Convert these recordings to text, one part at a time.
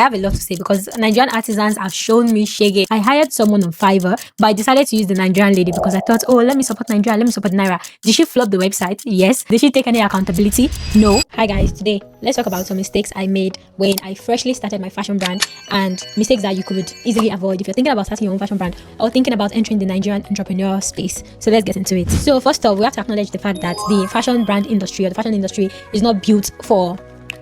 I have a lot to say because Nigerian artisans have shown me shege. I hired someone on Fiverr, but I decided to use the Nigerian lady because I thought, oh, let me support Nigeria, let me support Naira. Did she flop the website? Yes. Did she take any accountability? No. Hi guys, today let's talk about some mistakes I made when I freshly started my fashion brand and mistakes that you could easily avoid if you're thinking about starting your own fashion brand or thinking about entering the Nigerian entrepreneur space. So let's get into it. So first off, we have to acknowledge the fact that the fashion brand industry or the fashion industry is not built for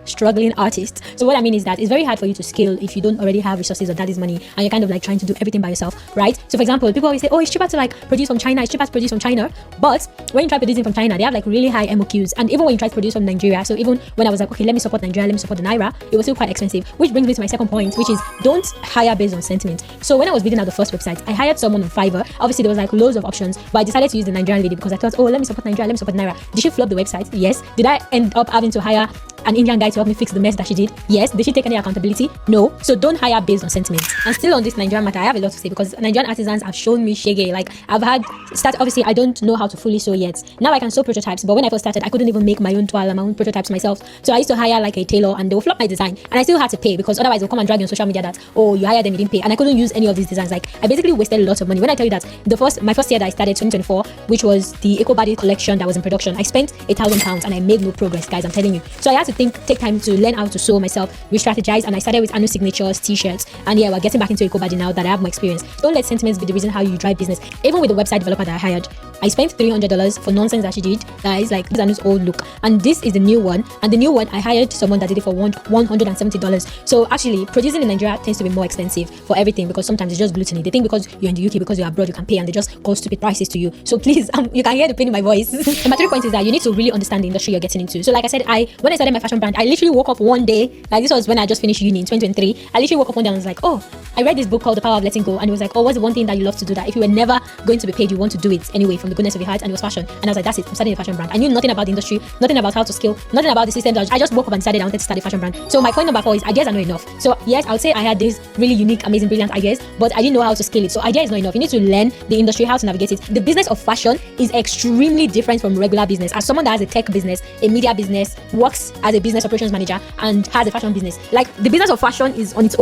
struggling artists. So what I mean is that it's very hard for you to scale if you don't already have resources or daddy's money and you're kind of like trying to do everything by yourself, right? So for example, people always say, oh, it's cheaper to like produce from China, it's cheaper to produce from China. But when you try producing from China, they have like really high MOQs. And even when you try to produce from Nigeria, so even when I was like, okay, let me support Nigeria, let me support the Naira, it was still quite expensive. Which brings me to my second point, which is don't hire based on sentiment. So when I was building out the first website, I hired someone on Fiverr. Obviously there was like loads of options, but I decided to use the Nigerian lady because I thought, oh, let me support Nigeria, let me support Naira. Did she flop the website? Yes. Did I end up having to hire an Indian guy to help me fix the mess that she did? Yes. Did she take any accountability? No. So don't hire based on sentiment. And still on this Nigerian matter, I have a lot to say because Nigerian artisans have shown me shege. Like obviously I don't know how to fully sew yet. Now I can sew prototypes, but when I first started, I couldn't even make my own toile and my own prototypes myself. So I used to hire like a tailor and they would flop my design. And I still had to pay because otherwise they'll come and drag you on social media that, oh, you hired them, you didn't pay. And I couldn't use any of these designs. Like I basically wasted lots of money. When I tell you that my first year that I started, 2024, which was the Eco Body collection that was in production, I spent £1,000 and I made no progress, guys, I'm telling you. So I had to take time to learn how to sew myself, re-strategize, and I started with ＡANÚ signatures, t-shirts, and yeah, we're getting back into Eco Body now that I have more experience. Don't let sentiments be the reason how you drive business. Even with the website developer that I hired, I spent $300 for nonsense that she did. Guys, like this is ＡANÚ's old look, and this is the new one. And the new one, I hired someone that did it for $170. So actually, producing in Nigeria tends to be more expensive for everything because sometimes it's just gluttony. They think because you're in the UK, because you're abroad, you can pay, and they just call stupid prices to you. So please, you can hear the pain in my voice. And my 3 points is that you need to really understand the industry you're getting into. So like I said, when I started my fashion brand, I literally woke up one day, like this was when I just finished uni in 2023. I literally woke up one day and was like, oh, I read this book called The Power of Letting Go, and it was like, oh, what's the one thing that you love to do that if you were never going to be paid, you want to do it anyway from the goodness of your heart? And it was fashion. And I was like, that's it, I'm starting a fashion brand. I knew nothing about the industry, nothing about how to scale, nothing about the systems. I just woke up and decided I wanted to start a fashion brand. So my point number 4 is ideas are not enough. So yes, I would say I had these really unique, amazing, brilliant ideas, but I didn't know how to scale it. So idea is not enough. You need to learn the industry, how to navigate it. The business of fashion is extremely different from regular business. As someone that has a tech business, a media business, works as a business operations manager, and has a fashion business, like the business of fashion is on its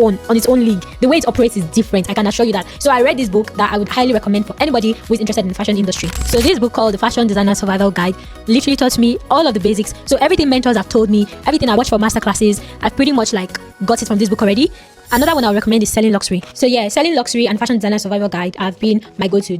own league. The way it operates is different, I can assure you that. So I read this book that I would highly recommend for anybody who is interested in the fashion industry. So this book called The Fashion Designer Survival Guide literally taught me all of the basics. So everything mentors have told me, everything I watched for masterclasses, I've pretty much like got it from this book already. Another one I would recommend is Selling Luxury. So yeah, Selling Luxury and Fashion Designer Survival Guide have been my go-to.